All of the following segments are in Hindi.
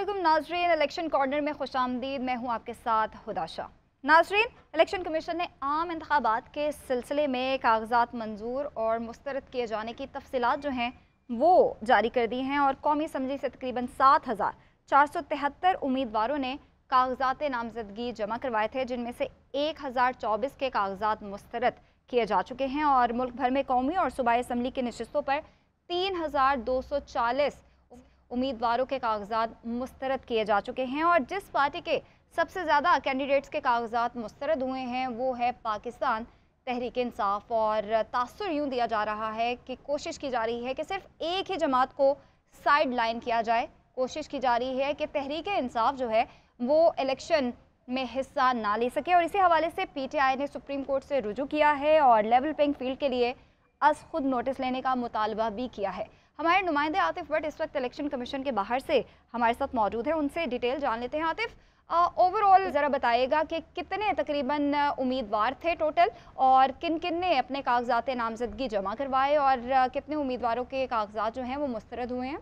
अस्सलामुअलैकुम नाजरीन, इलेक्शन कॉर्नर में खुशामदीद। मैं हूँ आपके साथ हुदा शाह। नाजरीन, इलेक्शन कमीशन ने आम इंतखाबात के सिलसिले में कागजात मंजूर और मुस्तरद किए जाने की तफसीलात जो हैं वो जारी कर दी हैं और कौमी असम्बली से तकरीबन 7,473 उम्मीदवारों ने कागजात नामजदगी जमा करवाए थे, जिनमें से 1,024 के कागजात मुस्तरद किए जा चुके हैं और मुल्क भर में कौमी और सूबाई असम्बली की नशिस्तों पर 3,240 उम्मीदवारों के कागजात मुस्तरद किए जा चुके हैं। और जिस पार्टी के सबसे ज़्यादा कैंडिडेट्स के कागजात मुस्तरद हुए हैं वो है पाकिस्तान तहरीक इंसाफ। और तासुर यूँ दिया जा रहा है कि कोशिश की जा रही है कि सिर्फ एक ही जमात को साइड लाइन किया जाए। कोशिश की जा रही है कि तहरीक इंसाफ जो है वो इलेक्शन में हिस्सा ना ले सके और इसी हवाले से PTI ने सुप्रीम कोर्ट से रुजू किया है और लेवल प्लेइंग फील्ड के लिए अज खुद नोटिस लेने का मुतालबा भी किया है। हमारे नुमाइंदे आतिफ भट्ट इस वक्त इलेक्शन कमीशन के बाहर से हमारे साथ मौजूद है, उनसे डिटेल जान लेते हैं। आतिफ, ओवरऑल ज़रा बताइएगा कि कितने तकरीबन उम्मीदवार थे टोटल और किन किन ने अपने कागजात नामजदगी जमा करवाए और कितने उम्मीदवारों के कागजात जो हैं वो मुस्तरद हुए हैं?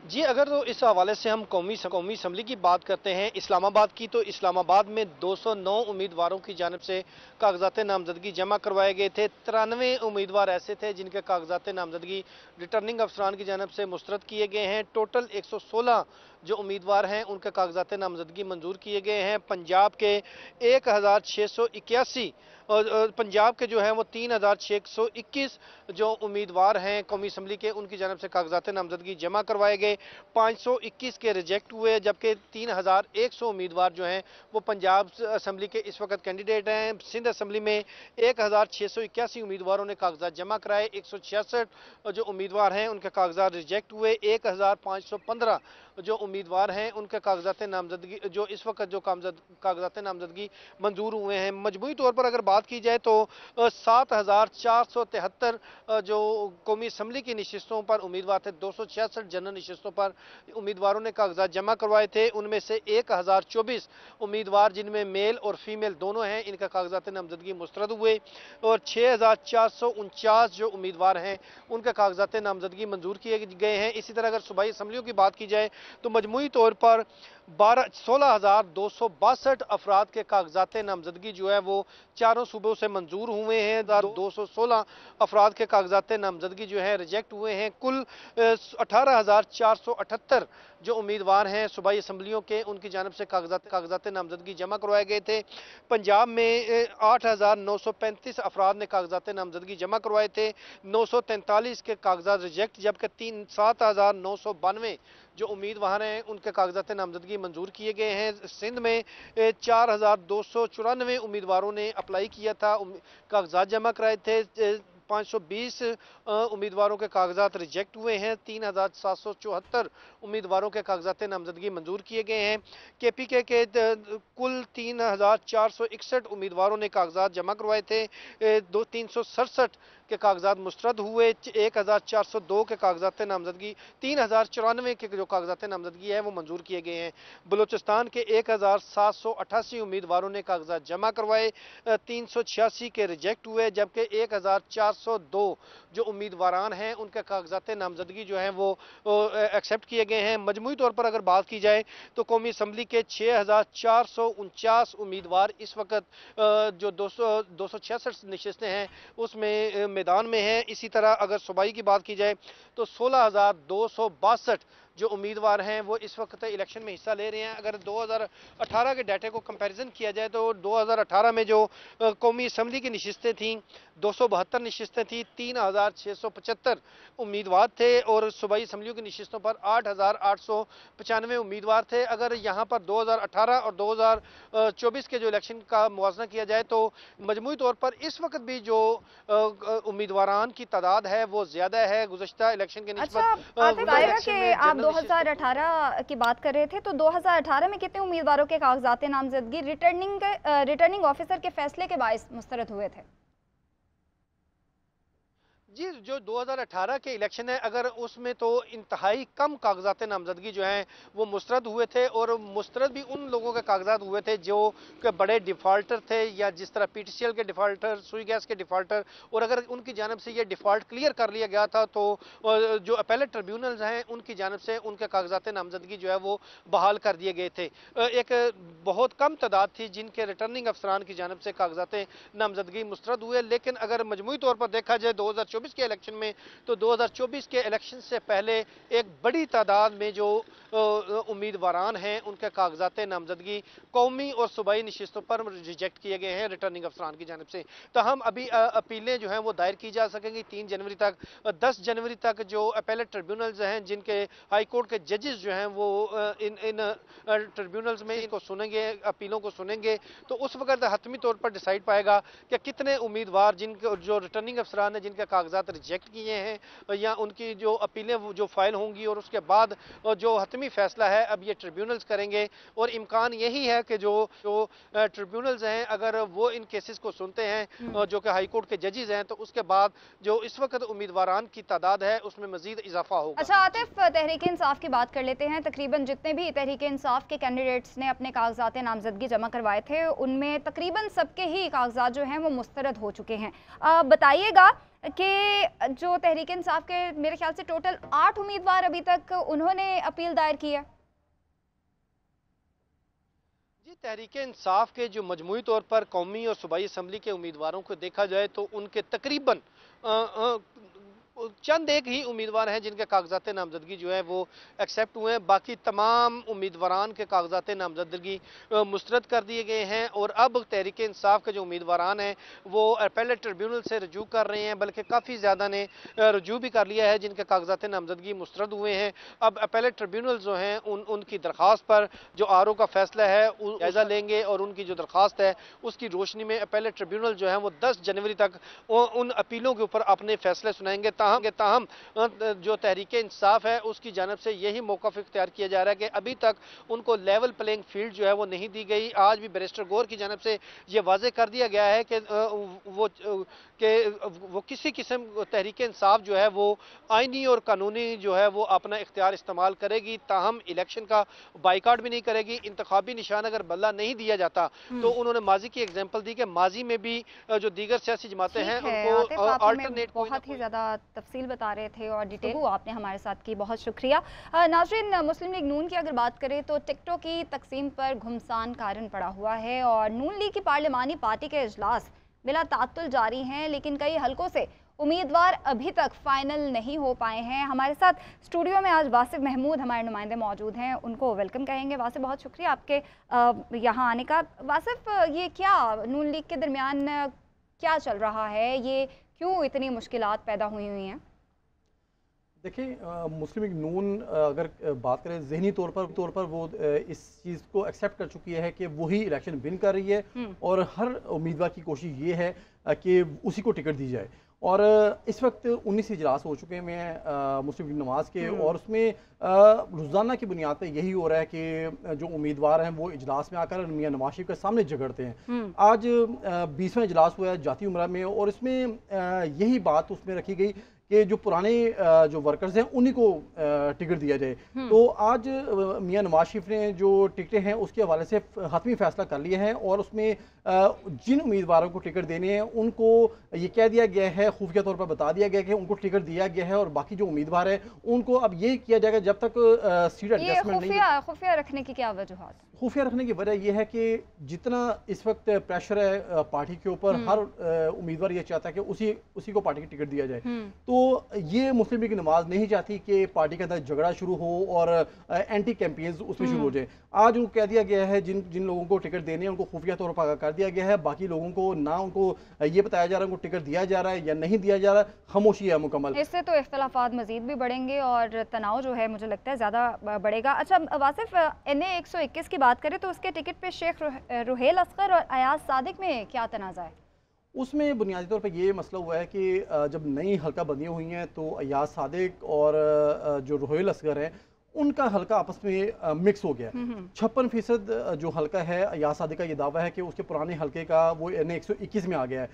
जी, अगर तो इस हवाले से हम कौमी असम्बली की बात करते हैं इस्लामाबाद की, तो इस्लामाबाद में 209 उम्मीदवारों की जानिब से कागजात नामजदगी जमा करवाए गए थे। 93 उम्मीदवार ऐसे थे जिनके कागजात नामजदगी रिटर्निंग अफसरान की जानिब से मुस्तरद किए गए हैं। टोटल 116 जो उम्मीदवार हैं उनके कागजात नामजदगी मंजूर किए गए हैं। पंजाब के 1,681 और पंजाब के जो हैं वो 3,621 जो उम्मीदवार हैं कौमी असम्बली के, उनकी जानिब से कागजात नामजदगी जमा करवाए गए। 521 के रिजेक्ट हुए, जबकि 3,100 उम्मीदवार जो हैं वो पंजाब असम्बली के इस वक्त कैंडिडेट हैं। सिंध असम्बली में 1,681 उम्मीदवारों ने कागजात जमा कराए। 166 जो उम्मीदवार हैं उनके कागजात रिजेक्ट हुए। 1,515 जो उम्मीदवार हैं उनके कागजात नामजदगी जो इस वक्त जो कागजात नामजदगी मंजूर हुए हैं। मजमूई तौर पर अगर बात की जाए तो 7,473 जो कौमी असम्बली की नशिस्तों पर उम्मीदवार थे, 266 जनरल नशिस्तों पर उम्मीदवारों ने कागजात जमा करवाए थे। उनमें से 1,024 उम्मीदवार जिनमें मेल और फीमेल दोनों हैं, इनका कागजात नामजदगी मुस्तरद हुए और 6,449 जो उम्मीदवार हैं उनके कागजात नामजदगी मंजूर किए गए हैं। इसी तरह अगर सूबाई असम्बलियों की बात की जाए तो मजमूई तौर पर 16,262 अफराद के कागजात नामजदगी जो है वो चारों सूबों से मंजूर हुए हैं। 216 अफराद के कागजात नामजदगी जो है रिजेक्ट हुए हैं। कुल 18,478 जो उम्मीदवार हैं सूबाई असम्बलियों के, उनकी जानिब से कागजात नामजदगी जमा करवाए गए थे। पंजाब में 8,935 अफराद ने कागजात नामजदगी जमा करवाए थे। 943 के कागजात रिजेक्ट, जबकि 7,992 जो उम्मीदवार हैं उनके कागजात नामजदगी मंजूर किए गए हैं। सिंध में 4,294 उम्मीदवारों ने अप्लाई किया था, कागजात जमा कराए थे। 520 उम्मीदवारों के कागजात रिजेक्ट हुए हैं। 3,774 उम्मीदवारों के कागजात नामजदगी मंजूर किए गए हैं। KPK के कुल 3,461 उम्मीदवारों ने कागजात जमा करवाए थे। 367 के कागजात मुस्तरद हुए। 1,402 के कागजात नामजदगी 3,094 के जो कागजात नामजदगी है वो मंजूर किए गए हैं। बलूचिस्तान के 1,788 उम्मीदवारों ने कागजात जमा करवाए। 386 के रिजेक्ट हुए, जबकि 1,402 जो उम्मीदवारान हैं उनके कागजात नामजदगी जो हैं वो एक्सेप्ट किए गए हैं। मजमूई तौर पर अगर बात की जाए तो कौमी असम्बली के 6,449 उम्मीदवार इस वक्त जो 266 नशिस्तें हैं उसमें मैदान में है। इसी तरह अगर सूबाई की बात की जाए तो 16,262 जो उम्मीदवार हैं वो इस वक्त इलेक्शन में हिस्सा ले रहे हैं। अगर 2018 के डाटे को कंपैरिजन किया जाए तो 2018 में जो कौमी असम्बली की नशिस्तें थीं 272 नशिस्तें थी, 3,675 उम्मीदवार थे और सूबाई असम्बलियों की नशिस्तों पर 8,895 उम्मीदवार थे। अगर यहाँ पर 2018 और 2024 के जो इलेक्शन का मुवाजना किया जाए तो मजमूई तौर पर इस वक्त भी जो उम्मीदवारान की तादाद है वो ज़्यादा है गुज़श्ता इलेक्शन के निस्बत। आप 2018 की बात कर रहे थे तो 2018 में कितने उम्मीदवारों के कागजात नामजदगी रिटर्निंग ऑफिसर के फैसले के बायस मुस्तरद हुए थे? जी, जो 2018 के इलेक्शन है, अगर उसमें तो इंतहाई कम कागजात नामजदगी जो हैं वो मुस्तरद हुए थे, और मुस्तरद भी उन लोगों के कागजात हुए थे जो के बड़े डिफ़ाल्टर थे, या जिस तरह पीटीसीएल के डिफ़ाल्टर, सुई गैस के डिफ़ाल्टर, और अगर उनकी जानिब से ये डिफ़ाल्ट क्लियर कर लिया गया था तो जो अपेलेट ट्रिब्यूनल्स हैं उनकी जानिब से उनके कागजात नामजदगी जो है वो बहाल कर दिए गए थे। एक बहुत कम तादाद थी जिनके रिटर्निंग अफसरान की जानिब से कागजात नामजदगी मुस्तरद हुए, लेकिन अगर मजमूई तौर पर देखा जाए 2024 के इलेक्शन में, तो 2024 के इलेक्शन से पहले एक बड़ी तादाद में जो उम्मीदवारान हैं उनके कागजात नामजदगी कौमी और सूबाई नशिस्तों पर रिजेक्ट किए गए हैं रिटर्निंग अफसरान की जानिब से। तो हम अभी अपीलें जो हैं वो दायर की जा सकेंगी 3 जनवरी तक। 10 जनवरी तक जो अपेलेट ट्रिब्यूनल्स हैं, जिनके हाई कोर्ट के जजेस जो हैं वो इन ट्रिब्यूनल्स में इनको सुनेंगे, अपीलों को सुनेंगे, तो उस वक्त हतमी तौर पर डिसाइड पाएगा कि कितने उम्मीदवार जिनके जो रिटर्निंग अफसरान हैं जिनके कागजात रिजेक्ट किए हैं या उनकी जो अपीलें जो फाइल होंगी, और उसके बाद जो हतमी फैसला है अब ये ट्रिब्यूनल्स करेंगे। और इम्कान यही है कि जो ट्रिब्यूनल्स हैं अगर वो इन केसेस को सुनते हैं जो कि हाई कोर्ट के जजेस हैं, तो उसके बाद जो इस वक्त उम्मीदवारान की तादाद है उसमें मजीद इजाफा होगा। अच्छा आतिफ, तहरीक इंसाफ की बात कर लेते हैं। तकरीबन जितने भी तहरीक इंसाफ के कैंडिडेट्स ने अपने कागजात नामजदगी जमा करवाए थे उनमें तकरीबन सबके ही कागजात जो हैं वो मुस्तरद हो चुके हैं। बताइएगा कि जो तहरीक इंसाफ के मेरे ख्याल से टोटल 8 उम्मीदवार अभी तक उन्होंने अपील दायर की है। जी, तहरीक इंसाफ के जो मजमूई तौर पर कौमी और सूबाई असम्बली के उम्मीदवारों को देखा जाए तो उनके तकरीबन चंद एक ही उम्मीदवार हैं जिनके कागजात नामजदगी जो है वो एक्सेप्ट हुए हैं। बाकी तमाम उम्मीदवारान के कागजात नामजदगी मुस्तरद कर दिए गए हैं, और अब तहरीक इंसाफ के जो उम्मीदवारान हैं वो अपेलेट ट्रिब्यूनल से रजू कर रहे हैं, बल्कि काफ़ी ज़्यादा ने रजू भी कर लिया है जिनके कागजात नामजदगी मुस्तरद हुए हैं। अब अपेलेट ट्रिब्यूनल जो हैं उनकी दरख्वास्त पर जो आरओ का फैसला है जायज़ा लेंगे, और उनकी जो दरख्वास्त है उसकी रोशनी में अपेलेट ट्रिब्यूनल जो है वो 10 जनवरी तक उन अपीलों के ऊपर अपने फैसले सुनाएंगे। ताहम जो तहरीक इंसाफ है उसकी जानब से यही मौक़िफ़ इख्तियार किया जा रहा है कि अभी तक उनको लेवल प्लेइंग फील्ड जो है वो नहीं दी गई। आज भी बैरिस्टर गौर की जानब से ये वाज़े कर दिया गया है कि वो किसी किस्म तहरीक इंसाफ जो है वो आइनी और कानूनी जो है वो अपना इख्तियार इस्तेमाल करेगी, ताहम इलेक्शन का बाइकाट भी नहीं करेगी। इंतखाबी निशान अगर बदला नहीं दिया जाता तो उन्होंने माजी की एग्जाम्पल दी कि माजी में भी जो दीगर सियासी जमातें हैं उनको अल्टरनेट बहुत ही ज़्यादा तफसील बता रहे थे और डिटेल वो आपने हमारे साथ की, बहुत शुक्रिया। नाज़रीन, मुस्लिम लीग नून की अगर बात करें तो टिकटों की तकसीम पर घुमसान कारण पड़ा हुआ है, और नून लीग की पार्लिमानी पार्टी के इजलास बिला तात्तुल जारी हैं, लेकिन कई हलकों से उम्मीदवार अभी तक फाइनल नहीं हो पाए हैं। हमारे साथ स्टूडियो में आज वासिफ महमूद हमारे नुमाइंदे मौजूद हैं, उनको वेलकम कहेंगे। वासिफ, बहुत शुक्रिया आपके यहाँ आने का। वासिफ, ये क्या नून लीग के दरमियान क्या चल रहा है, ये क्यों इतनी मुश्किलात पैदा हुई हैं? देखिए, मुस्लिम लीग नून अगर बात करें ज़हनी तौर पर वो इस चीज़ को एक्सेप्ट कर चुकी है कि वही इलेक्शन विन कर रही है, और हर उम्मीदवार की कोशिश ये है कि उसी को टिकट दी जाए। और इस वक्त 19 इजलास हो चुके हैं मुस्लिम लीग नवाज के, और उसमें रोज़ाना की बुनियाद पर यही हो रहा है कि जो उम्मीदवार हैं वो इजलास में आकर मियां नवाज शरीफ के सामने झगड़ते हैं। आज 20वां इजलास हुआ है जाती उमरा में, और इसमें यही बात उसमें रखी गई कि जो पुराने जो वर्कर्स हैं उन्हीं को टिकट दिया जाए। तो आज मियां नवाज शरीफ ने जो टिकटें हैं उसके हवाले से हतमी फैसला कर लिया है, और उसमें जिन उम्मीदवारों को टिकट देने हैं उनको ये कह दिया गया है, खुफिया तौर पर बता दिया गया कि उनको टिकट दिया गया है, और बाकी जो उम्मीदवार है उनको अब ये किया जाएगा जब तक सीट एडजस्टमेंट नहीं। खुफिया रखने की क्या वजूहत? खुफिया रखने की वजह यह है कि जितना इस वक्त प्रेशर है पार्टी के ऊपर, हर उम्मीदवार ये चाहता है कि उसी को पार्टी की टिकट दिया जाए। तो ये मुस्लिम लीग नवाज नहीं चाहती कि पार्टी के अंदर झगड़ा शुरू हो और एंटी कैंपेन्स उसमें शुरू हो जाए। आज उनको कह दिया गया है जिन लोगों को टिकट देने हैं उनको खुफिया तौर पर कर दिया गया है, बाकी लोगों को ना उनको ये बताया जा रहा है उनको टिकट दिया जा रहा है या नहीं दिया जा रहा है, खामोशी है मुकम्मल। इससे तो इख्तलाफात मजीद भी बढ़ेंगे और तनाव जो है मुझे लगता है ज़्यादा बढ़ेगा। अच्छा वासिफ, NA 121 की बात करें तो उसके टिकट पे शेख रुहेल असगर और अयाज सादिक में क्या तनाज़ा है? उसमें बुनियादी तौर पर ये मसला हुआ है कि जब नई हल्का बंदियाँ हुई हैं तो अयाज सादिक और जो रुहेल असगर है उनका हल्का आपस में मिक्स हो गया। 56% जो हल्का है अयाज सादिक का ये दावा है कि उसके पुराने हल्के का वो NA 121 में आ गया है।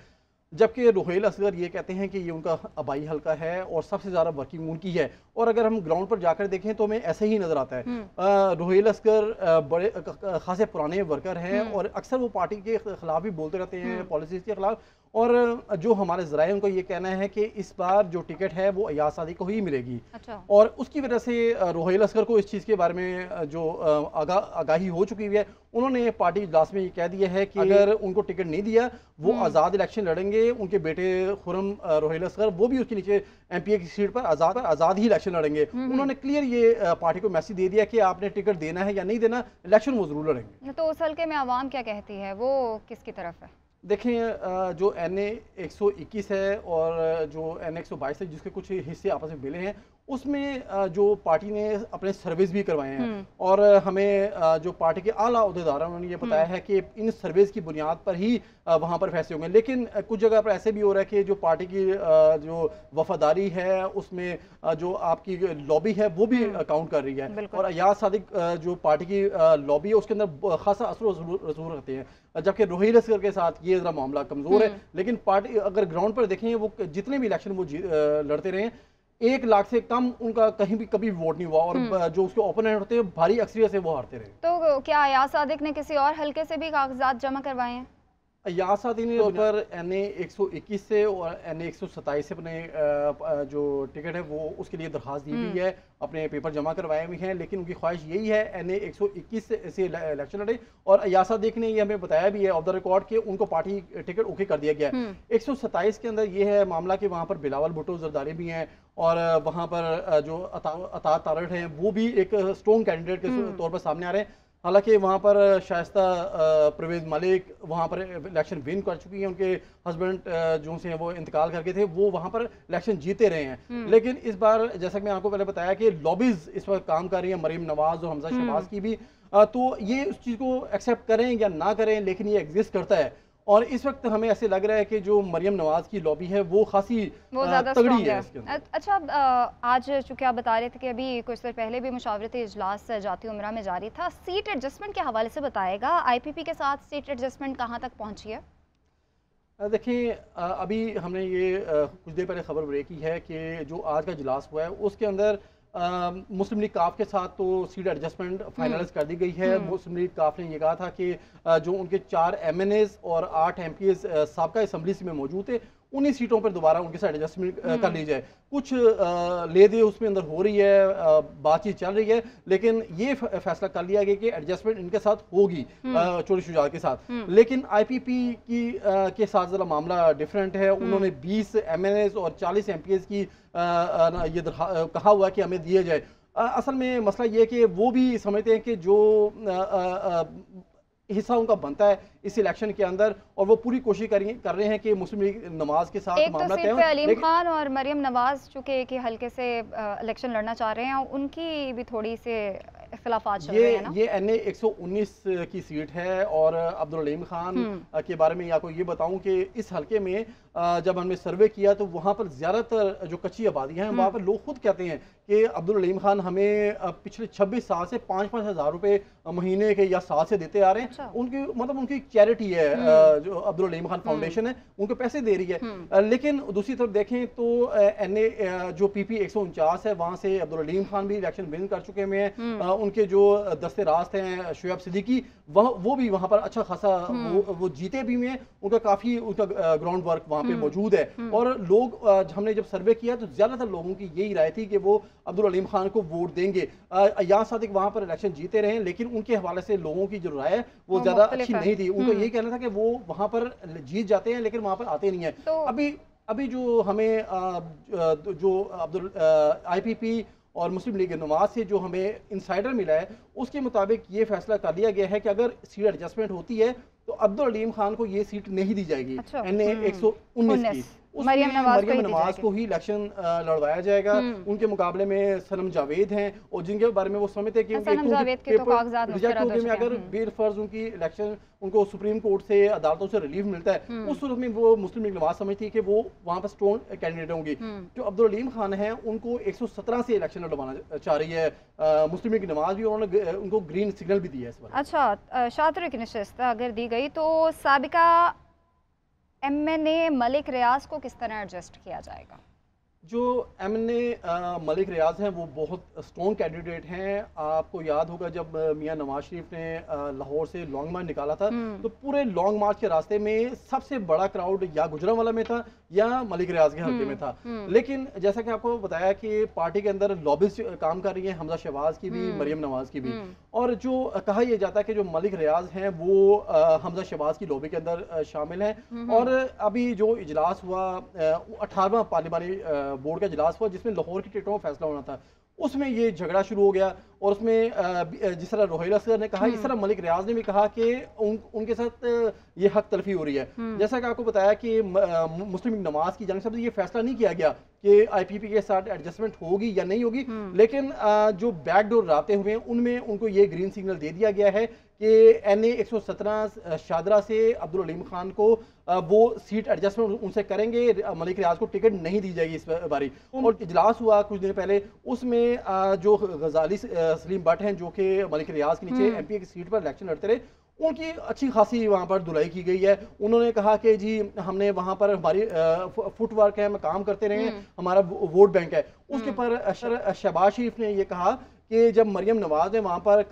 जबकि रुहेल असगर ये कहते हैं कि ये उनका आबाई हल्का है और सबसे ज़्यादा वर्किंग उनकी है। और अगर हम ग्राउंड पर जाकर देखें तो हमें ऐसे ही नज़र आता है। रुहेल असगर बड़े खासे पुराने वर्कर हैं और अक्सर वो पार्टी के खिलाफ भी बोलते रहते हैं, पॉलिसीज़ के खिलाफ। और जो हमारे ज़राए उनको ये कहना है कि इस बार जो टिकट है वो अयाज सादिक को ही मिलेगी। अच्छा। और उसकी वजह से रुहेल असगर को इस चीज़ के बारे में जो आगाही हो चुकी है, उन्होंने पार्टी इजलास में ये कह दिया है कि अगर उनको टिकट नहीं दिया वो आज़ाद इलेक्शन लड़ेंगे। उनके बेटे खुर्रम रुहेल असगर वो भी उसके नीचे MPA की सीट पर आज़ाद ही इलेक्शन लड़ेंगे। उन्होंने क्लियर ये पार्टी को मैसेज दे दिया कि आपने टिकट देना है या नहीं देना, इलेक्शन वो जरूर लड़ेंगे। तो उस हल्के में आवाम क्या कहती है, वो किसकी तरफ है? देखें, जो NA 121 है और जो NA 122 है, जिसके कुछ हिस्से आपस में मिले हैं, उसमें जो पार्टी ने अपने सर्वेस भी करवाए हैं और हमें जो पार्टी के आला अहदेदार हैं उन्होंने ये बताया है कि इन सर्वेस की बुनियाद पर ही वहाँ पर फैसले होंगे। लेकिन कुछ जगह पर ऐसे भी हो रहा है कि जो पार्टी की जो वफादारी है उसमें जो आपकी लॉबी है वो भी काउंट कर रही है। और अयाज सादिक जो पार्टी की लॉबी है उसके अंदर खासा असर रसूल रखते हैं, जबकि रुहेल असगर के साथ ये जरा मामला कमजोर है। लेकिन पार्टी अगर ग्राउंड पर देखें, वो जितने भी इलेक्शन वो लड़ते रहे, 1 लाख से कम उनका कहीं भी कभी वोट नहीं हुआ और जो उसके ओपोनेंट होते हैं भारी अक्सरियत से वो हारते रहे। तो क्या अयाज सादिक ने किसी और हल्के से भी कागजात जमा करवाए हैं? अयाज सादिक ने पर NA 121 से और NA 127 से अपने जो टिकट है वो उसके लिए दरखास्त दी हुई है, अपने पेपर जमा करवाए हुए हैं। लेकिन उनकी ख्वाहिश यही है NA 121 से इलेक्शन लड़े। और अयाज सादिक ने ये हमें बताया भी है ऑफ द रिकॉर्ड कि उनको पार्टी टिकट ओके कर दिया गया है। 127 के अंदर ये है मामला कि वहाँ पर बिलावल भुट्टो जरदारी भी हैं और वहाँ पर जो अता तारड़ हैं वो भी एक स्ट्रॉन्ग कैंडिडेट के तौर पर सामने आ रहे हैं। हालांकि वहाँ पर शाइस्ता परवेज मलिक वहाँ पर इलेक्शन विन कर चुकी हैं, उनके हस्बैंड जो से वो इंतकाल करके थे, वो वहाँ पर इलेक्शन जीते रहे हैं। लेकिन इस बार जैसा कि मैं आपको पहले बताया कि लॉबीज इस वक्त काम कर रही है, मरीम नवाज और हमजा शहबाज की भी, तो ये उस चीज़ को एक्सेप्ट करें या ना करें लेकिन ये एग्जिस्ट करता है। और इस वक्त हमें ऐसे लग रहा है कि जो मरियम नवाज की लॉबी है वो खासी तगड़ी है इसके अंदर। अच्छा, आज चूंकि आप बता रहे थे कि अभी कुछ देर पहले भी मुशावरती इजलास जाती उमरा में जारी था, सीट एडजस्टमेंट के हवाले से बताएगा, IPP के साथ सीट एडजस्टमेंट कहाँ तक पहुँची है? देखिए, अभी हमने ये कुछ देर पहले खबर ब्रेक की है कि जो आज का इजलास हुआ है उसके अंदर मुस्लिम लीग काफ के साथ तो सीट एडजस्टमेंट फाइनलाइज कर दी गई है। मुस्लिम लीग काफ ने ये कहा था कि जो उनके 4 MNAs और 8 MPs साबका असम्बली में मौजूद थे, उन्हीं सीटों पर दोबारा उनके साथ एडजस्टमेंट कर ली जाए। कुछ ले दे उसमें अंदर हो रही है, बातचीत चल रही है, लेकिन ये फैसला कर लिया गया कि एडजस्टमेंट इनके साथ होगी चोरी शुजात के साथ। लेकिन IPP के साथ जरा मामला डिफरेंट है। उन्होंने 20 MNAs और 40 MPs की ये कहा हुआ कि हमें दिए जाए। असल में मसला ये है कि वो भी समझते हैं कि जो हिस्सा उनका बनता है इस इलेक्शन के अंदर, और वो पूरी कोशिश कर रहे हैं कि मुस्लिम लीग नवाज के साथ मामला तय हो। अलीम खान और मरियम नवाज चूंकि एक ही हल्के से इलेक्शन लड़ना चाह रहे हैं, उनकी भी थोड़ी से इख्तिलाफात चल रहे हैं ना? ये NA 119 की सीट है। और अब्दुल अलीम खान के बारे में आपको ये बताऊं कि इस हल्के में जब हमने सर्वे किया तो वहाँ पर ज़्यादातर जो कच्ची आबादियाँ हैं वहाँ पर लोग खुद कहते हैं कि अब्दुल अलीम खान हमें पिछले 26 साल से 5-5 हज़ार रुपये महीने के या साल से देते आ रहे हैं। अच्छा। उनकी मतलब उनकी चैरिटी है, जो अब्दुल अलीम खान फाउंडेशन है, उनको पैसे दे रही है। लेकिन दूसरी तरफ देखें तो NA जो PP 149 है वहाँ से अब्दुल अलीम खान भी इलेक्शन विन कर चुके हुए हैं। उनके जो दस्ते रास्त हैं शुएब सिद्दीकी, वो भी वहाँ पर अच्छा खासा वो जीते भी हुए हैं। उनका काफ़ी उनका ग्राउंड वर्क वहाँ पे मौजूद है। और लोग हमने जब सर्वे किया तो ज़्यादातर लोगों की यही राय थी कि वो अब्दुल अलीम खान को वोट देंगे। अयाज सादिक वहाँ पर इलेक्शन जीते रहे, लेकिन उनके हवाले से लोगों की जो राय है वो ज़्यादा अच्छी नहीं थी। उनका यही कहना था कि वो वहाँ पर जीत जाते हैं लेकिन वहाँ पर आते नहीं है। तो अभी जो हमें जो अब्दुल IPP और मुस्लिम लीग नवाज से जो हमें इंसाइडर मिला है उसके मुताबिक ये फैसला कर लिया गया है कि अगर सीट एडजस्टमेंट होती है तो अब्दुल अलीम खान को ये सीट नहीं दी जाएगी। अच्छा। NA 119 की मरियम नवाज को ही इलेक्शन लड़वाया जाएगा। उनके मुकाबले में सनम जावेद हैं और जिनके बारे में वो समझते हैं कि अगर बेफर्ज उनकी इलेक्शन उनको सुप्रीम कोर्ट से अदालतों से रिलीफ मिलता है उस सूरत में वो मुस्लिम लीग नवाज समझती है कि वो वहाँ पर स्ट्रॉन्ग कैंडिडेट होंगी। जो अब्दुल अलीम खान है उनको 117 से इलेक्शन लड़वाना चाह रही है मुस्लिम लीग नवाज भी, उन्होंने उनको ग्रीन सिग्नल भी दिया है इस बार। अच्छा, शातिर की नशिस्त अगर दी गई तो साबिका MNA मलिक रियाज को किस तरह एडजस्ट किया जाएगा? जो MNA मलिक रियाज हैं वो बहुत स्ट्रॉन्ग कैंडिडेट हैं। आपको याद होगा जब मियां नवाज शरीफ ने लाहौर से लॉन्ग मार्च निकाला था, तो पूरे लॉन्ग मार्च के रास्ते में सबसे बड़ा क्राउड या गुजरांवाला में था या मलिक रियाज के हल्के में था। लेकिन जैसा कि आपको बताया कि पार्टी के अंदर लॉबीज काम कर रही है, हमजा शहबाज की भी, मरियम नवाज की भी, और जो कहा यह जाता है कि जो मलिक रियाज हैं वो हमजा शहबाज की लॉबी के अंदर शामिल हैं। और अभी जो इजलास हुआ 18वां पार्लिमानी बोर्ड का इजलास हुआ जिसमें लाहौर की टिकटों का फैसला होना था, उसमें ये झगड़ा शुरू हो गया। और उसमें जिस तरह रोहिल असगर ने कहा, इस तरह मलिक रियाज ने भी कहा कि उनके साथ ये हक तलफी हो रही है। जैसा कि आपको बताया कि मुस्लिम लीग नवाज की जानिब से ये फैसला नहीं किया गया कि IPP के साथ एडजस्टमेंट होगी या नहीं होगी, लेकिन जो बैकडोर राब्ते हुए हैं उनमें उनको ये ग्रीन सिग्नल दे दिया गया है कि NA 117 शादरा से अब्दुल अलीम खान को वो सीट एडजस्टमेंट उनसे करेंगे, मलिक रियाज को टिकट नहीं दी जाएगी इस बारी। और इजलास हुआ कुछ दिन पहले, उसमें जो गजाली सलीम भट्ट हैं जो कि मलिक रियाज के नीचे MP की सीट पर इलेक्शन लड़ते रहे, उनकी अच्छी खासी वहाँ पर धुलाई की गई है। उन्होंने कहा कि जी हमने वहाँ पर हमारी फुटवर्क है, हम काम करते रहे, हमारा वोट बैंक है। उसके पर शहबाज शरीफ ने ये कहा कि जब मरियम नवाज ने वहाँ पर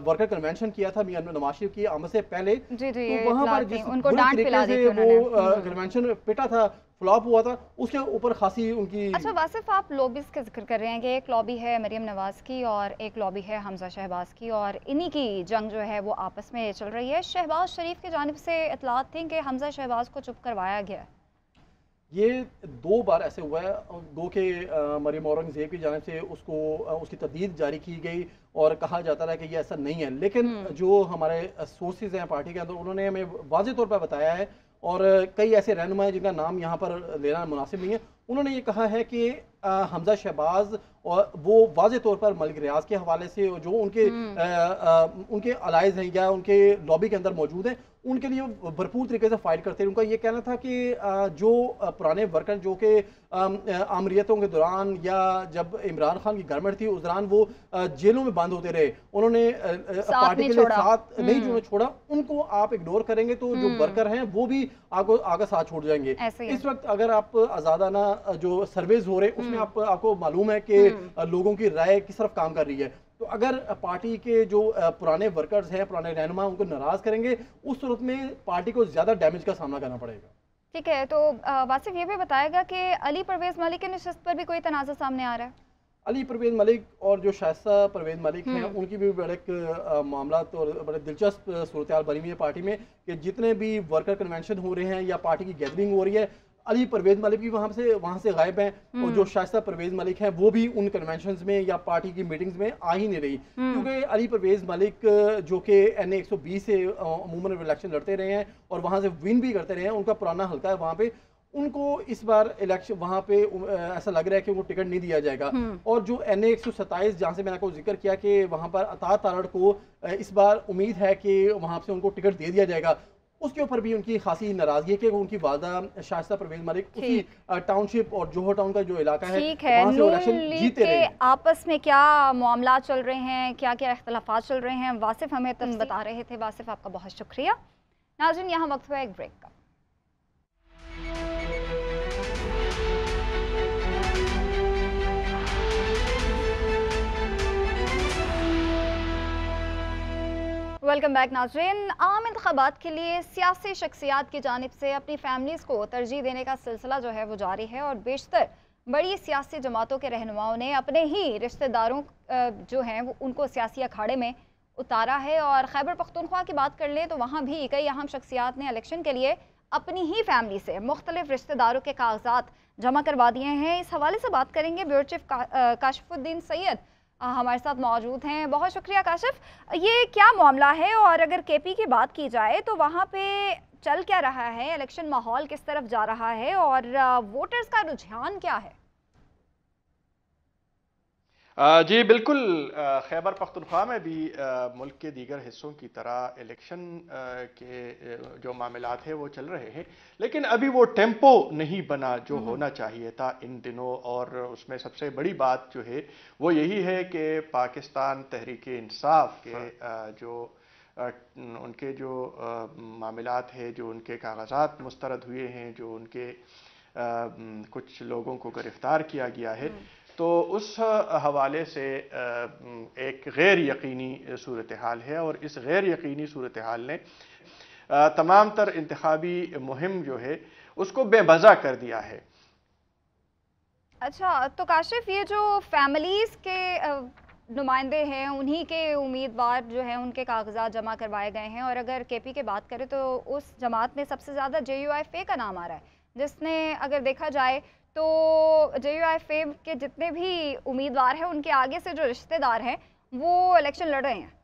वर्कर कन्वेंशन किया था मियां नवाज शरीफ की आमद से पहले, तो वहाँ पर जिस उनको बुरे डांट तरीके पिला दी से थी उन्होंने। वो कन्वेंशन पिटा था, फ्लॉप हुआ था, उसके ऊपर खासी उनकी। अच्छा वासिफ, आप लॉबीज का जिक्र कर रहे हैं कि एक लॉबी है मरियम नवाज की और एक लॉबी है हमजा शहबाज की, और इन्हीं की जंग जो है वो आपस में चल रही है। शहबाज शरीफ की जानिब से इतलात थी कि हमजा शहबाज को चुप करवाया गया। ये 2 बार ऐसे हुआ है, गो के मरियम औरंगजेब की जानिब से उसकी तदीद जारी की गई और कहा जाता रहा कि ये ऐसा नहीं है। लेकिन जो हमारे सोर्सेज हैं पार्टी के अंदर, उन्होंने हमें वाज़ेह तौर पर बताया है, और कई ऐसे रहनुमा हैं जिनका नाम यहाँ पर लेना मुनासिब नहीं है, उन्होंने ये कहा है कि हमजा शहबाज और वो वाज़ेह तौर पर मलिक रियाज के हवाले से जो उनके अलाइज हैं या उनके लॉबी के अंदर मौजूद हैं, उनके लिए भरपूर तरीके से फाइट करते हैं। उनका ये कहना था कि जो पुराने वर्कर जो कि आमरीतों के दौरान या जब इमरान खान की गवर्नमेंट थी उस दौरान वो जेलों में बंद होते रहे, उन्होंने पार्टी के लिए साथ नहीं छोड़ा, उनको आप इग्नोर करेंगे तो जो वर्कर हैं वो भी आगे साथ छोड़ जाएंगे। इस वक्त अगर आप आजादाना जो सर्वेज हो रहे उसमें आपको मालूम है कि लोगों की राय किस तरफ काम कर रही है। तो अगर पार्टी के जो पुराने वर्कर्स हैं, पुराने रहनुमा, उनको नाराज करेंगे, उस सूरत में पार्टी को ज्यादा डैमेज का सामना करना पड़ेगा। ठीक है, तो वासिफ ये भी बताएगा कि अली परवेज मलिक की नशिस्त पर भी कोई तनाज़ा सामने आ रहा है? अली परवेज मलिक और जो शाइस्ता परवेज मलिक हैं, उनकी भी बड़े मामला और बड़े दिलचस्प सूरत हाल बनी हुई है पार्टी में कि जितने भी वर्कर कन्वेंशन हो रहे हैं या पार्टी की गैदरिंग हो रही है, अली परवेज मलिक भी वहाँ से गायब हैं, और जो शाइस्ता परवेज मलिक हैं वो भी उन कन्वेंशंस में या पार्टी की मीटिंग्स में आ ही नहीं रही, क्योंकि अली परवेज मलिक जो कि NA 120 से अमूमन इलेक्शन लड़ते रहे हैं और वहाँ से विन भी करते रहे हैं, उनका पुराना हल्का है वहाँ पे, उनको इस बार इलेक्शन वहाँ पे ऐसा लग रहा है कि उनको टिकट नहीं दिया जाएगा। और जो NA 127 जहाँ से मैंने आपको जिक्र किया कि वहाँ पर अता तारड़ को इस बार उम्मीद है कि वहाँ से उनको टिकट दे दिया जाएगा, उसके ऊपर भी उनकी खासी नाराजगी है कि उनकी वादा शाइस्ता परवेज मलिक उसी टाउनशिप और जोहर टाउन का जो इलाका है वहाँ से इलेक्शन जीते रहे। आपस में क्या मामला चल रहे हैं, क्या क्या इख्तलाफात चल रहे हैं, वासिफ हमें बता रहे थे। वासिफ, आपका बहुत शुक्रिया। नाज़रीन, यहाँ वक्त हुआ एक ब्रेक का। वेलकम बैक नाज़रीन। आम इंतखाबात के लिए सियासी शख्सियात की जानिब से अपनी फैमिलीज़ को तरजीह देने का सिलसिला जो है वो जारी है, और बेशतर बड़ी सियासी जमातों के रहनुमाओं ने अपने ही रिश्तेदारों जो हैं वो उनको सियासी अखाड़े में उतारा है। और खैबर पख्तूनख्वा की बात कर लें तो वहाँ भी कई अहम शख्सियात ने इलेक्शन के लिए अपनी ही फैमिली से मुख्तलिफ रिश्तेदारों के कागजात जमा करवा दिए हैं। इस हवाले से बात करेंगे। ब्यूरो चीफ काशिफुद्दीन सैयद हमारे साथ मौजूद हैं। बहुत शुक्रिया काशिफ। ये क्या मामला है, और अगर KP की बात की जाए तो वहाँ पे चल क्या रहा है, इलेक्शन माहौल किस तरफ जा रहा है, और वोटर्स का रुझान क्या है? जी बिल्कुल, खैबर पख्तूनख्वा में भी मुल्क के दीगर हिस्सों की तरह इलेक्शन के जो मामलात है वो चल रहे हैं, लेकिन अभी वो टेम्पो नहीं बना जो होना चाहिए था इन दिनों। और उसमें सबसे बड़ी बात जो है वो यही है कि पाकिस्तान तहरीक इंसाफ के जो उनके जो मामलात है, जो उनके कागजात मुस्तरद हुए हैं, जो उनके कुछ लोगों को गिरफ्तार किया गया है, तो उस हवाले से एक गैर यकीनी सूरत हाल है। और इस गैर यकीनी सूरत हाल ने तमाम तर इंतखाबी मुहिम जो है उसको बेबज़ा कर दिया है। अच्छा, तो काशिफ, ये जो फैमिलीज़ के नुमाइंदे हैं, उन्हीं के उम्मीदवार जो हैं उनके कागजात जमा करवाए गए हैं, और अगर केपी की बात करें तो उस जमात में सबसे ज़्यादा JUIF का नाम आ रहा है, जिसने अगर देखा जाए तो JUIF के जितने भी उम्मीदवार हैं उनके आगे से जो रिश्तेदार हैं वो इलेक्शन लड़ रहे हैं।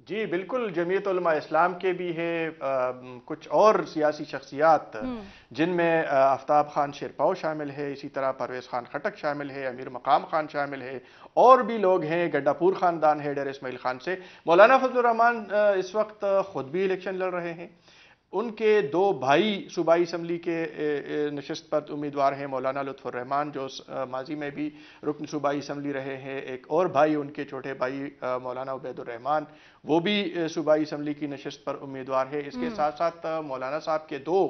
जी बिल्कुल, जमीयत उलमा इस्लाम के भी है, कुछ और सियासी शख्सियात जिनमें आफ्ताब खान शेरपाव शामिल है, इसी तरह परवेज़ खान खटक शामिल है, अमीर मकाम खान शामिल है, और भी लोग हैं, गड्डापुर ख़ानदान है डेर इस्माइल खान से। मौलाना फजलुर रहमान इस वक्त ख़ुद भी इलेक्शन लड़ रहे हैं। उनके दो भाई सूबाई असम्बली के नशस्त पर उम्मीदवार हैं, मौलाना लुत्फ़ुर रहमान जो माजी में भी रुकन सूबाई असम्बली रहे हैं, एक और भाई उनके छोटे भाई मौलाना उबैदुर रहमान, वो भी सूबाई असम्बली की नशस्त पर उम्मीदवार है। इसके साथ साथ मौलाना साहब के दो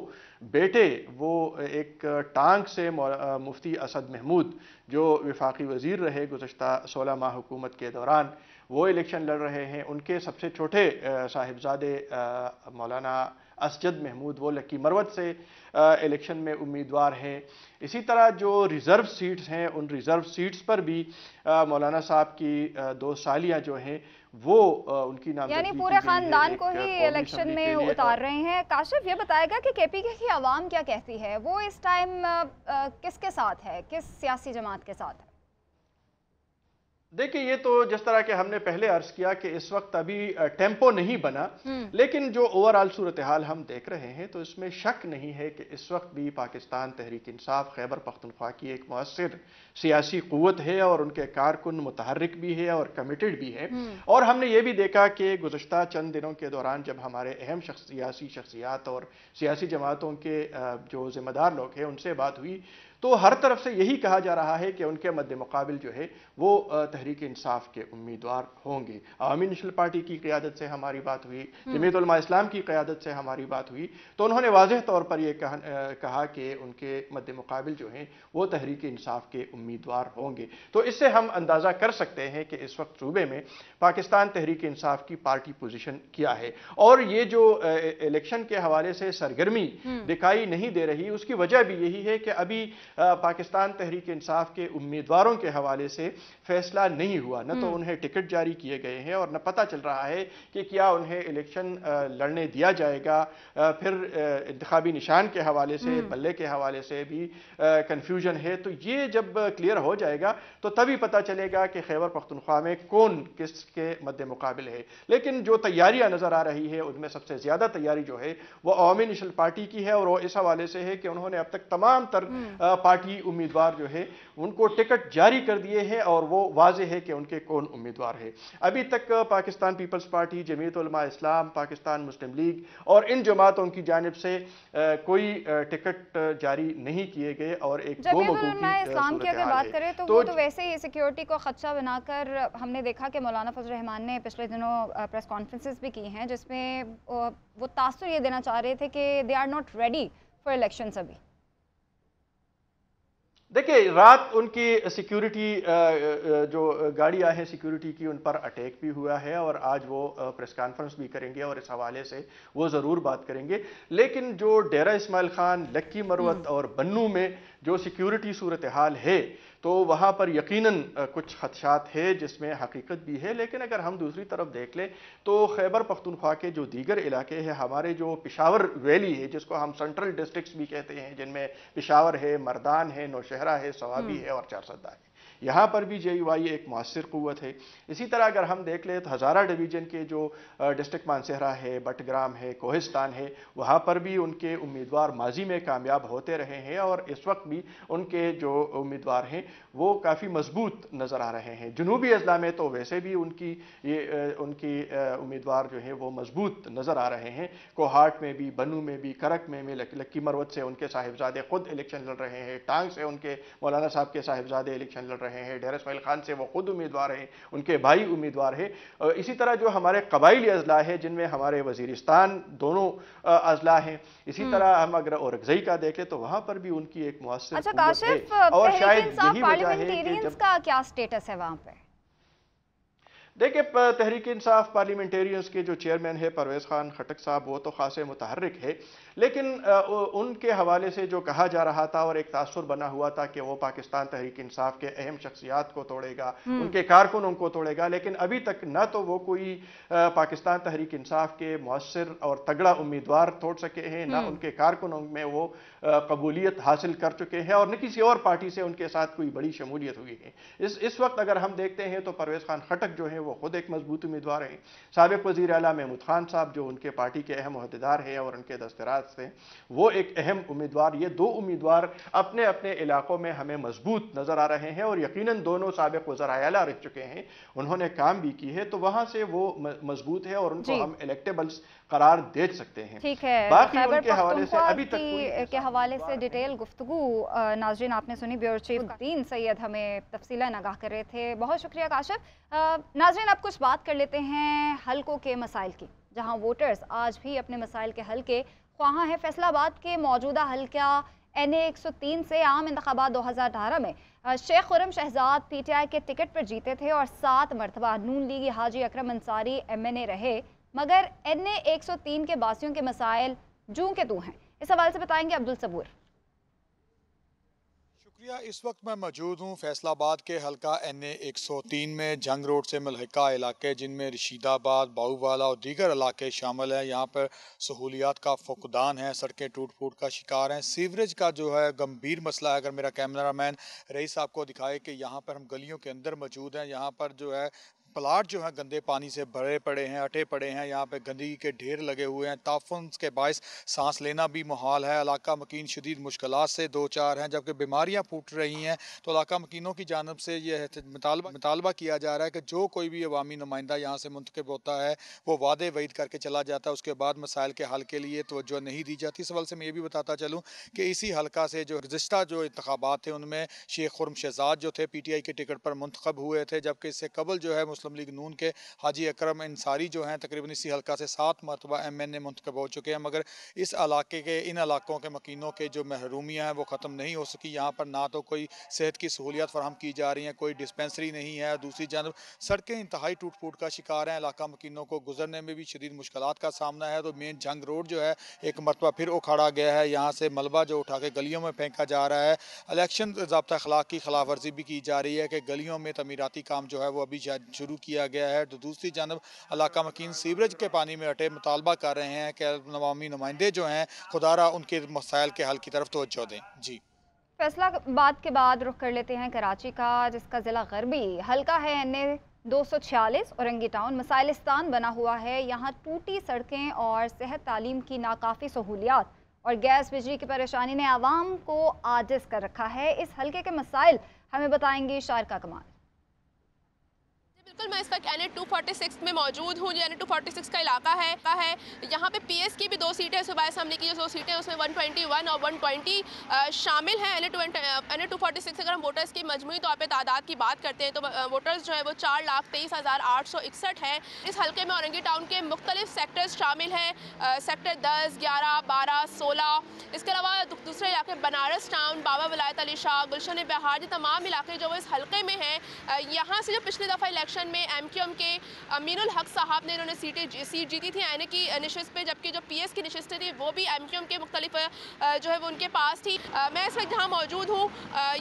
बेटे, वो एक टांग से मुफ्ती असद महमूद जो वफाकी वज़ीर रहे गुज़श्ता 16 माह हुकूमत के दौरान, वो इलेक्शन लड़ रहे हैं। उनके सबसे छोटे साहिबजादे मौलाना असजद महमूद, वो लक्की मरवत से इलेक्शन में उम्मीदवार हैं। इसी तरह जो रिज़र्व सीट्स हैं, उन रिज़र्व सीट्स पर भी मौलाना साहब की दो सालियाँ जो हैं वो उनकी नामजदगी, यानी पूरे खानदान को ही इलेक्शन में उतार रहे हैं। काशिफ, ये बताएगा कि केपी की आवाम क्या कहती है, वो इस टाइम किसके साथ है, किस सियासी जमात के साथ है? देखिए, ये तो जिस तरह के हमने पहले अर्ज किया कि इस वक्त अभी टेम्पो नहीं बना, लेकिन जो ओवरऑल सूरत हाल हम देख रहे हैं तो इसमें शक नहीं है कि इस वक्त भी पाकिस्तान तहरीक इंसाफ खैबर पख्तूनख्वा की एक मुअस्सिर सियासी क़ुव्वत है, और उनके कारकुन मुतहर्रिक भी है और कमिटेड भी है। और हमने ये भी देखा कि गुज़श्ता चंद दिनों के दौरान जब हमारे अहम सियासी शख्सियात और सियासी जमातों के जो ज़िम्मेदार लोग हैं उनसे बात हुई, तो हर तरफ से यही कहा जा रहा है कि उनके मद्दे मुकाबिल जो है वो तहरीक इंसाफ के उम्मीदवार होंगे। अवामी नेशनल पार्टी की क़यादत से हमारी बात हुई, जमीयत उलमा इस्लाम की क़यादत से हमारी बात हुई, तो उन्होंने वाज़ेह तौर पर यह कहा कि उनके मद्दे मुकाबिल जो हैं वो तहरीक इंसाफ के उम्मीदवार होंगे। तो इससे हम अंदाज़ा कर सकते हैं कि इस वक्त सूबे में पाकिस्तान तहरीक इंसाफ की पार्टी पोजीशन क्या है। और ये जो इलेक्शन के हवाले से सरगर्मी दिखाई नहीं दे रही, उसकी वजह भी यही है कि अभी पाकिस्तान तहरीक इंसाफ के उम्मीदवारों के हवाले से फैसला नहीं हुआ, न तो उन्हें टिकट जारी किए गए हैं और न पता चल रहा है कि क्या उन्हें इलेक्शन लड़ने दिया जाएगा। फिर इंतखाबी निशान के हवाले से, बल्ले के हवाले से भी कंफ्यूजन है। तो ये जब क्लियर हो जाएगा तो तभी पता चलेगा कि खैबर पख्तूनख्वा में कौन किसके मद्दे मुकाबिल है। लेकिन जो तैयारियां नजर आ रही है उनमें सबसे ज्यादा तैयारी जो है वो अवामी नेशनल पार्टी की है, और वो इस हवाले से है कि उन्होंने अब तक तमाम तर पार्टी उम्मीदवार जो है उनको टिकट जारी कर दिए हैं, और वो वाज़ेह है कि उनके कौन उम्मीदवार है। अभी तक पाकिस्तान पीपल्स पार्टी, जमीयत उलमा इस्लाम, पाकिस्तान मुस्लिम लीग और इन जमातों की जानिब से कोई टिकट जारी नहीं किए गए, और एक जमीयत उलमा इस्लाम की अगर बात करें तो वो तो वैसे ही सिक्योरिटी को खदशा बनाकर, हमने देखा कि मौलाना फजल रहमान ने पिछले दिनों प्रेस कॉन्फ्रेंसेस भी की हैं जिसमें वो तासुर ये देना चाह रहे थे कि they are not ready for elections. अभी देखिए, रात उनकी सिक्योरिटी जो गाड़ियां हैं सिक्योरिटी की, उन पर अटैक भी हुआ है, और आज वो प्रेस कॉन्फ्रेंस भी करेंगे और इस हवाले से वो ज़रूर बात करेंगे। लेकिन जो डेरा इस्माइल खान, लक्की मरवत और बन्नू में जो सिक्योरिटी सूरत हाल है, तो वहाँ पर यकीनन कुछ खदशात है जिसमें हकीकत भी है। लेकिन अगर हम दूसरी तरफ देख लें तो खैबर पख्तूनख्वा के जो दीगर इलाके हैं, हमारे जो पेशावर वैली है जिसको हम सेंट्रल डिस्ट्रिक्ट्स भी कहते हैं, जिनमें पेशावर है, मर्दान है, नौशहरा है, सवाबी है और चारसद्दा है, यहाँ पर भी JUI एक मुअस्सिर क़ुव्वत है। इसी तरह अगर हम देख लें तो हज़ारा डिवीज़न के जो डिस्ट्रिक्ट मानसहरा है, बटग्राम है, कोहिस्तान है, वहाँ पर भी उनके उम्मीदवार माजी में कामयाब होते रहे हैं, और इस वक्त भी उनके जो उम्मीदवार हैं वो काफ़ी मजबूत नज़र आ रहे हैं। जनूबी अजला में तो वैसे भी उनकी उम्मीदवार जो हैं वो मजबूत नज़र आ रहे हैं। कोहाट में भी, बनू में भी, करक में लक्की मरवत से उनके साहिबजादे खुद इलेक्शन लड़ रहे हैं, टांग से उनके मौलाना साहब के साहिबजादे इलेक्शन लड़ रहे रहे हैं। डेर इस्माइल खान से वो खुद उम्मीदवार हैं, उनके भाई उम्मीदवार हैं। इसी तरह जो हमारे कबाइली अजला है जिनमें हमारे वजीरिस्तान दोनों अजला हैं, इसी तरह हम अगर औरकजई का देखें तो वहां पर भी उनकी एक मुअस्सिर अच्छा कुव्वत है। काशिफ, और तहरीक शायद इंसाफ यही वजह है कि पार्लियामेंटेरियंस का क्या स्टेटस है वहां पे? देखिए, तहरीक इंसाफ पार्लियामेंटेरियंस के जो चेयरमैन है परवेज़ खान खटक साहब, वो तो खासे मुतहर्रिक है, लेकिन उनके हवाले से जो कहा जा रहा था और एक तासुर बना हुआ था कि वो पाकिस्तान तहरीक इंसाफ के अहम शख्सियात को तोड़ेगा, उनके कारकुनों को तोड़ेगा, लेकिन अभी तक न तो वो कोई पाकिस्तान तहरीक इंसाफ के मुअस्सिर और तगड़ा उम्मीदवार तोड़ सके हैं, न उनके कारकुनों में वो कबूलियत हासिल कर चुके हैं, और न किसी और पार्टी से उनके साथ कोई बड़ी शमूलियत हुई है। इस वक्त अगर हम देखते हैं तो परवेज़ खान खटक जो है वो खुद एक मजबूत उम्मीदवार हैं। साबिक वज़ीर आला महमूद खान साहब जो उनके पार्टी के अहम अहदेदार हैं और उनके दस्तराज से वो एक अहम उम्मीदवार, ये दो उम्मीदवार अपने अपने इलाकों में हमें मजबूत नजर आ रहे हैं और यकीनन दोनों साबिक वज़राए आला रह चुके हैं, उन्होंने काम भी की है, तो वहां से वो मजबूत है और उनको हम इलेक्टेबल्स करार दे सकते हैं। ठीक है, बाकी उनके हवाले से अभी तक के हवाले से डिटेल गुफ्तगू नाज़रीन आपने सुनी। ब्यूरो चीफ दीन सैयद हमें तफसीलन आगाह कर रहे थे, बहुत शुक्रिया काशिफ। नाज़रीन अब कुछ बात कर लेते हैं हलकों के मसाइल की, जहां वोटर्स आज भी अपने मसाइल के हल के ख्वाह हैं। फैसलाबाद के मौजूदा हल्का NA 103 से आम इंतखाबात 2018 में शेख खुर्रम शहजाद PTI के टिकट पर जीते थे और 7 मरतबा नून लीगी हाजी अकरम अंसारी MNA रहे, मगर NA 103 के बासियों के मसाइल जूं के तू हैं। इस हवाले से बताएंगे अब्दुल सबूर। इस वक्त मैं मौजूद हूँ फैसलाबाद के हल्का NA 103 में जंग रोड से मुल्हिका इलाके, जिनमें रशीदाबाद, बाऊवाला और दीगर इलाके शामिल हैं। यहाँ पर सहूलियात का फुकदान है, सड़कें टूट फूट का शिकार हैं, सीवरेज का जो है गंभीर मसला है। अगर मेरा कैमरामैन रईस आपको दिखाए कि यहाँ पर हम गलियों के अंदर मौजूद हैं, यहाँ पर जो है प्लाट जो है गंदे पानी से भरे पड़े हैं, अटे पड़े हैं, यहाँ पे गंदगी के ढेर लगे हुए हैं, ताफुन के बायस सांस लेना भी मुहाल है। इलाका मकीन शदीद मुश्किलात से दो चार हैं, जबकि बीमारियाँ फूट रही हैं। तो इलाका मकीनों की जानब से यह मुतालबा किया जा रहा है कि जो कोई भी अवामी नुमाइंदा यहाँ से मुंतखब होता है वो वादे वईद करके चला जाता है, उसके बाद मसाइल के हल के लिए तवज्जो नहीं दी जाती। इस हवाले से मैं ये भी बताता चलूँ कि इसी हल्का से जो गुज़िश्ता जो इंतखाबात थे उनमें शेख खुर्रम शहजाद जो थे PTI के टिकट पर मुंतखब हुए थे, जबकि इससे कबल जो है मुस्लिम लीग नून के हाजी अकरम अंसारी जो हैं तकरीबन इसी हल्का से 7 मरतबा MNA मुंतखब हो चुके हैं, मगर इस इलाके के इन इलाकों के मकीनों के जो महरूमियाँ हैं वो ख़त्म नहीं हो सकी। यहाँ पर ना तो कोई सेहत की सहूलियत फराहम की जा रही हैं, कोई डिस्पेंसरी नहीं है, दूसरी जानब सड़कें इंतहाई टूट फूट का शिकार हैं। इलाका मकीनों को गुजरने में भी शदीद मुश्किलात का सामना है। तो मेन जंग रोड जो है एक मरतबा फिर उखाड़ा गया है, यहाँ से मलबा जो उठा के गलियों में फेंका जा रहा है। इलेक्शन ज़ाब्ता अखलाक की खिलाफ वर्जी भी की जा रही है कि गलियों में तमीराती काम जो है वो अभी शुरू किया गया है। तो दूसरी जानब इलाका मकीन सीवरेज के पानी में अटे मुतालबा कर रहे हैं कि अवामी नुमाइंदे जो हैं खुदारा उनके मसाइल के हल की तरफ तवज्जो दें। जी, फैसलाबाद के बाद रुख कर लेते हैं कराची का, जिसका ज़िला गरबी हल्का है NA 246 औरंगी टाउन मसाइलिस्तान बना हुआ है। यहाँ टूटी सड़कें और सेहत तालीम की नाकाफ़ी सहूलियात और गैस बिजली की परेशानी ने आवाम को आजिज़ कर रखा है। इस हल्के के मसाइल हमें बताएंगे शारका कमाल। बिल्कुल, मैं इस वक्त NA 246 में मौजूद हूँ। जो NA 246 का इलाका है यहाँ पे PS की भी 2 सीटें सुबह सामने की जो 2 सीटें उसमें 121 और 120 शामिल हैं। NA 246 अगर हम वोटर्स की मजमूई तौर पे तादाद की बात करते हैं तो वोटर्स जो है वो 4,23,861 हैं। इस हल्के में औरंगी टाउन के मुख्तलिफ सेक्टर्स शामिल हैं, सेक्टर 10, 11, 12, 16। इसके अलावा दूसरे इलाके बनारस टाउन, बाबा वलायत अली शाह, गुलशन बहार, ये तमाम इलाके जो वो इस हल्के में हैं। यहाँ से जो पिछली दफ़ा इलेक्शन में MQM के अमीनुल हक साहब ने इन्होंने सीट जीती थी NA की नशिस्त पे, जबकि जो PS की नशिस्तें थी वो भी MQM के मुख्तलिफ जो है वो उनके पास थी। मैं इस वक्त जहाँ मौजूद हूँ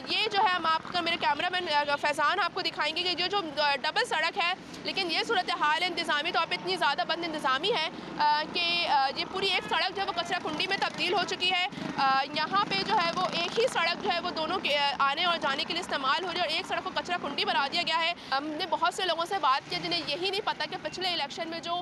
ये जो है हम आपका मेरे कैमरामैन फैज़ान आपको दिखाएंगे कि जो डबल सड़क है, लेकिन ये सूरत हाल इंतज़ामी तौर पर इतनी ज़्यादा बंद इंतज़ामी है कि ये पूरी एक सड़क जो है वो कचरा कुंडी में तब्दील हो चुकी है। यहाँ पे जो है वो एक ही सड़क जो है वो दोनों के आने और जाने के लिए इस्तेमाल हो रही है और एक सड़क को कचरा कुंडी बना दिया गया है। हमने बहुत से लोगों से बात की जिन्हें यही नहीं पता कि पिछले इलेक्शन में जो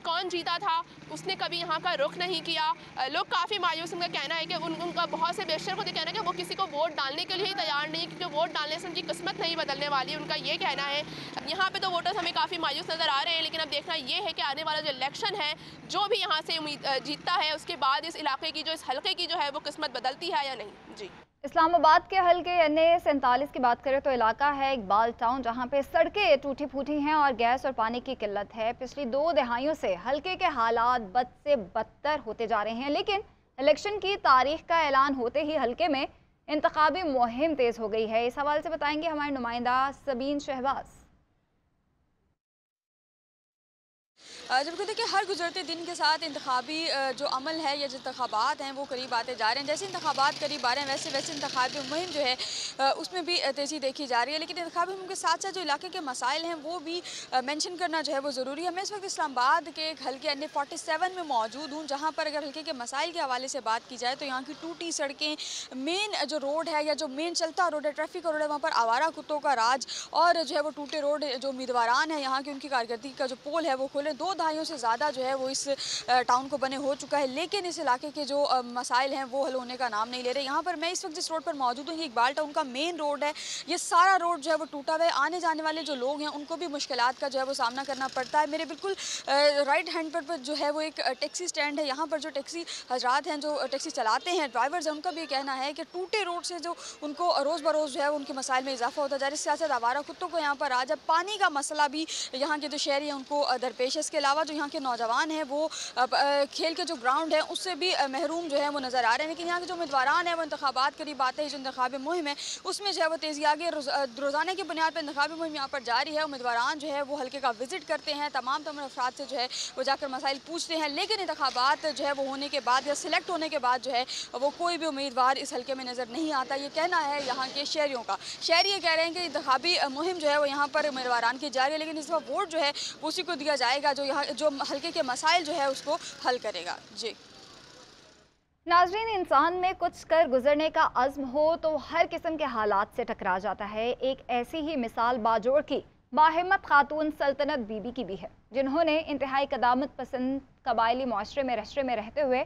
कौन जीता था उसने कभी यहाँ का रुख नहीं किया। लोग काफ़ी मायूस, उनका कहना है कि उनका बहुत से बेशतर को कहना है कि वो किसी को वोट डालने के लिए ही तैयार नहीं, क्योंकि वोट डालने से उनकी किस्मत नहीं बदलने वाली, उनका ये कहना है। यहाँ पे तो वोटर्स हमें काफ़ी मायूस नज़र आ रहे हैं, लेकिन अब देखना ये है कि आने वाला जो इलेक्शन है जो भी यहाँ से जीतता है उसके बाद इस इलाके की जो इस हल्के की जो है वो किस्मत बदलती है या नहीं। जी। इस्लामाबाद के हल्के NA-47 की बात करें तो इलाका है इकबाल टाउन, जहां पे सड़कें टूटी फूटी हैं और गैस और पानी की किल्लत है। पिछली 2 दहाइयों से हल्के के हालात बद से बदतर होते जा रहे हैं, लेकिन इलेक्शन की तारीख का ऐलान होते ही हल्के में इंतखाबी मुहिम तेज हो गई है। इस हवाले से बताएंगे हमारे नुमाइंदा सबीन शहबाज। जबकि देखिए हर गुजरते दिन के साथ इंतखाबी जो अमल है या जो इंतखाबात हैं वो करीब आते जा रहे हैं। जैसे इंतखाबात करीब आ रहे हैं वैसे वैसे इंतखाबी मुहिम जो है उसमें भी तेज़ी देखी जा रही है। लेकिन इंतखाबी मुहिम के साथ साथ जो इलाके के मसाइल हैं वो भी मेंशन करना जो है वो ज़रूरी है। मैं इस वक्त इस्लामाबाद के एक हल्के NA-47 में मौजूद हूँ, जहाँ पर अगर हल्के के मसाइल के हवाले से बात की जाए तो यहाँ की टूटी सड़कें, मेन जो रोड है या जो मेन चलता रोड है, ट्रैफिक रोड है, वहाँ पर आवारा कुत्तों का राज और जो है वो टूटे रोड जो उम्मीदवारान है यहाँ की उनकी कारकर्दगी का जो पोल है वो खोले 2 दहाइयों से ज़्यादा जो है वो इस टाउन को बने हो चुका है। लेकिन इस इलाके के जो मसाइल हैं वो हल होने का नाम नहीं ले रहे। यहाँ पर मैं इस वक्त जिस रोड पर मौजूद हूँ ये इकबाल टाउन का मेन रोड है। ये सारा रोड जो है वो टूटा हुआ है। आने जाने वाले जो लोग हैं उनको भी मुश्किलात का जो है वो सामना करना पड़ता है। मेरे बिल्कुल राइट हैंड पर जो है वो एक टैक्सी स्टैंड है। यहाँ पर जो टैक्सी हजरात हैं, जो टैक्सी चलाते हैं, ड्राइवर्स हैं, उनका भी कहना है कि टूटे रोड से जो उनको रोज़ बरोज़ जो है उनके मसाइल में इजाफा होता जा रहा है। सियासत आवारा कुत्तों को यहाँ पर आज अब पानी का मसला भी यहाँ के जो शहरी हैं उनको दरपेश है। इसके अलावा जो यहाँ के नौजवान हैं वो खेल के जो ग्राउंड है उससे भी महरूम जो है वो नज़र आ रहे हैं। लेकिन यहाँ के जो उम्मीदवारान हैं वो इंतखाबात करीब आते ही जो इंतखाबी मुहिम है उसमें जो है वो तेज़ी आगे रोज़ाना की बुनियाद पर इंतखाबी मुहिम यहाँ पर जारी है। उम्मीदवारान जो है वो हल्के का विजिट करते हैं, तमाम अफराद से जो है वो जाकर मसाइल पूछते हैं। लेकिन इंतखाबात जो है वो होने के बाद या सिलेक्ट होने के बाद जो है वो कोई भी उम्मीदवार इस हल्के में नज़र नहीं आता। ये कहना है यहाँ के शहरियों का। शहरी ये कह रहे हैं कि इंतखाबी मुहिम जो है वो यहाँ पर उम्मीदवारान की जारी है, लेकिन इस वक्त वोट जो है वो उसी को दिया जाएगा जो यहाँ जो हल्के के मसाइल जो है उसको हल करेगा। जी नाजरीन, इंसान में कुछ कर गुजरने का अज़्म हो तो हर किस्म के हालात से टकरा जाता है। एक ऐसी ही मिसाल बाजोड़ की बाहिम्मत खातून सल्तनत बीबी की भी है, जिन्होंने इंतहाई कदामत पसंद कबायली माशरे में रहते हुए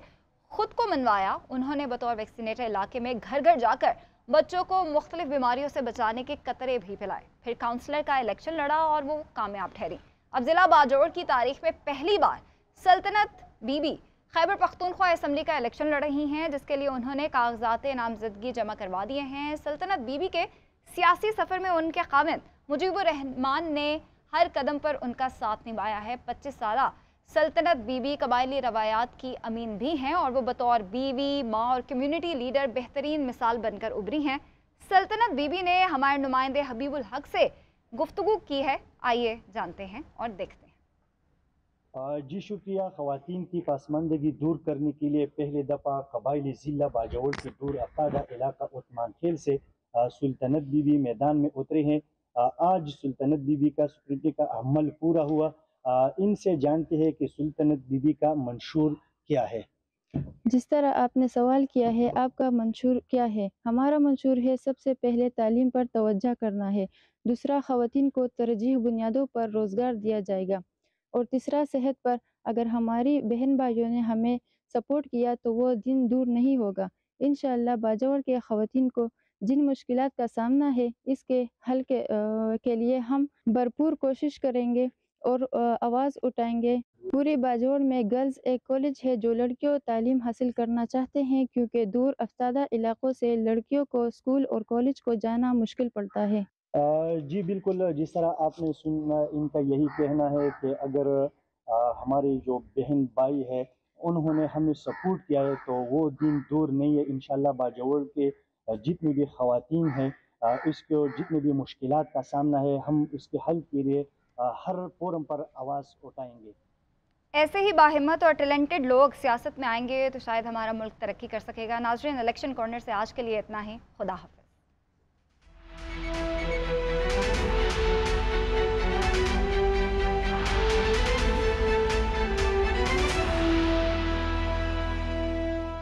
खुद को मनवाया। उन्होंने बतौर वैक्सीनेटर इलाके में घर घर जाकर बच्चों को मुख्तलिफ बीमारियों से बचाने के कतरे भी पिलाए। फिर काउंसलर का इलेक्शन लड़ा और वो कामयाब ठहरी। अब जिला बाजोड़ की तारीख में पहली बार सल्तनत बीबी खैबर पख्तूनख्वा असम्बली का इलेक्शन लड़ रही हैं, जिसके लिए उन्होंने कागजात नामजदगी जमा करवा दिए हैं। सल्तनत बीबी के सियासी सफ़र में उनके खामिद मुजीबुर रहमान ने हर कदम पर उनका साथ निभाया है। 25 साला सल्तनत बीबी कबायली रवायात की अमीन भी हैं और वो बतौर बीवी, माँ और कम्युनिटी लीडर बेहतरीन मिसाल बनकर उभरी हैं। सल्तनत बीबी ने हमारे नुमाइंदे हबीबुल हक से गुफ्तगू की है। आइए जानते हैं और देखते हैं। जी शुक्रिया। ख़वातीन की पासमानदगी दूर करने के लिए पहले दफ़ा कबायली ज़िला बाजोड़ के दूर अफादा इलाका उस्मान खेल से सुल्तानत बीबी मैदान में उतरे हैं। आज सुल्तानत बीबी का सिक्योरिटी का अमल पूरा हुआ। इनसे जानते हैं कि सुल्तानत बीबी का मंशूर क्या है। जिस तरह आपने सवाल किया है, आपका मंशूर क्या है? हमारा मंशूर है सबसे पहले तालीम पर तवज्जो करना है, दूसरा ख़वातीन को तरजीह बुनियादों पर रोज़गार दिया जाएगा और तीसरा सेहत पर। अगर हमारी बहन भाइयों ने हमें सपोर्ट किया तो वो दिन दूर नहीं होगा। इंशाअल्लाह बाजोड़ के ख़वातीन को जिन मुश्किलात का सामना है इसके हल के लिए हम भरपूर कोशिश करेंगे और आवाज़ उठाएंगे। पूरे बाजोड़ में गर्ल्स एक कॉलेज है जो लड़कियों तालीम हासिल करना चाहते हैं, क्योंकि दूर अफ्तादा इलाकों से लड़कियों को स्कूल और कॉलेज को जाना मुश्किल पड़ता है। जी बिल्कुल, जिस तरह आपने सुना, इनका यही कहना है कि अगर हमारे जो बहन भाई है उन्होंने हमें सपोर्ट किया है तो वो दिन दूर नहीं है। इंशाल्लाह बाजोड़ के जितनी भी ख़वातीन हैं इसको जितनी भी मुश्किलात का सामना है हम इसके हल के लिए हर फोरम पर आवाज़ उठाएंगे। ऐसे ही बाहिम्मत और टैलेंटेड लोग सियासत में आएंगे तो शायद हमारा मुल्क तरक्की कर सकेगा। नाज़रीन, इलेक्शन कॉर्नर से आज के लिए इतना ही। खुदा हाफ़िज़।